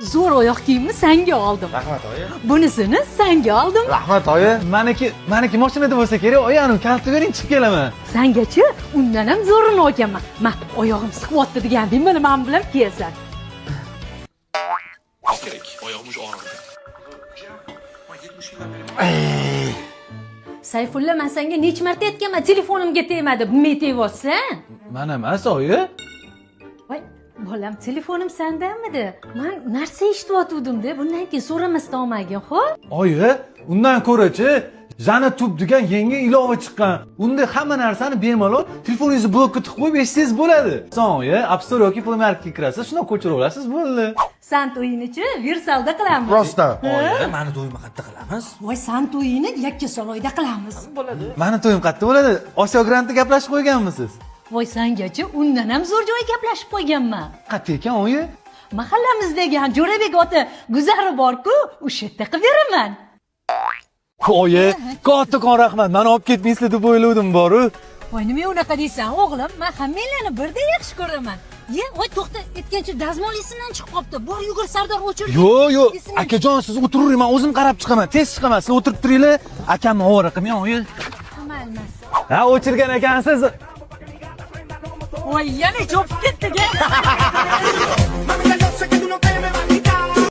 Zo'r oyoq kiyimni senga oldim. Rahmat oyi. Bunisini senga oldim. Rahmat oyi. Maniki mashinada bo'lsa kerak, oyi, anu kaltni bering, chiqib kelaman. Sengachi undan ham zo'rini olganman. Ma, oyog'im siqyapti deganding, mana men bilan kiyasan. Kerak. Oyog'im o'sha og'ridi. Sayfulla, men senga necha marta aytganman, telefonimga tegma deb, men tegayapsan? Mana emas, oyi. Voy, bolam, telefonim sendanmidi? Men narsa eshitayotgandim-da, bundan keyin so'ramasdan olmagin, xo'p? Oyi, undan ko'rachi, Jana Tub degan yangi ilova chiqqan. Unda hamma narsani bemalol telefoningizni blokka tiqib qo'yib eshitsangiz bo'ladi. Son oyi, App Store yoki Play Marketga kirasiz, shuni ko'chirib olasiz, bo'ldi. San to'yini-chi, Virsalda qilamiz. Rostdan. Oyi, mani to'yimni qayerda qilamiz? Voy, san to'yini Yakkasaroyda qilamiz. Mani to'yim qayerda bo'ladi? Osiyo grantda gaplashib qo'yganmisiz? Voy, sangachi undan ham zo'r joy gaplashib qo'yganman. Qayerda ekan, oyi? Mahallamizdagi Jo'rabek ota guzari bor-ku, o'sha yerda qilib beraman. Oyi, kattakon rahmat. Meni olib ketmaysizlar deb o'yladim boru. Voy, nima unaqa deysan, o'g'lim? Men hammanglarni birdek yaxshi ko'raman. Ye, voy, to'xta, aytgancha dazmol esimdan chiqib qopti. Bor, yugur Sardor o'chir. Yo'q, akajon, siz o'tiravering, men o'zim qarab chiqaman. Tez chiqaman. Siz o'tirib turinglar. Akamni ovora qilmang, oyi. Amalmas. Ha, o'chirgan ekansiz. Voy, yana chopib ketdi-ga. Mamita, yo sé que tú no te me vas.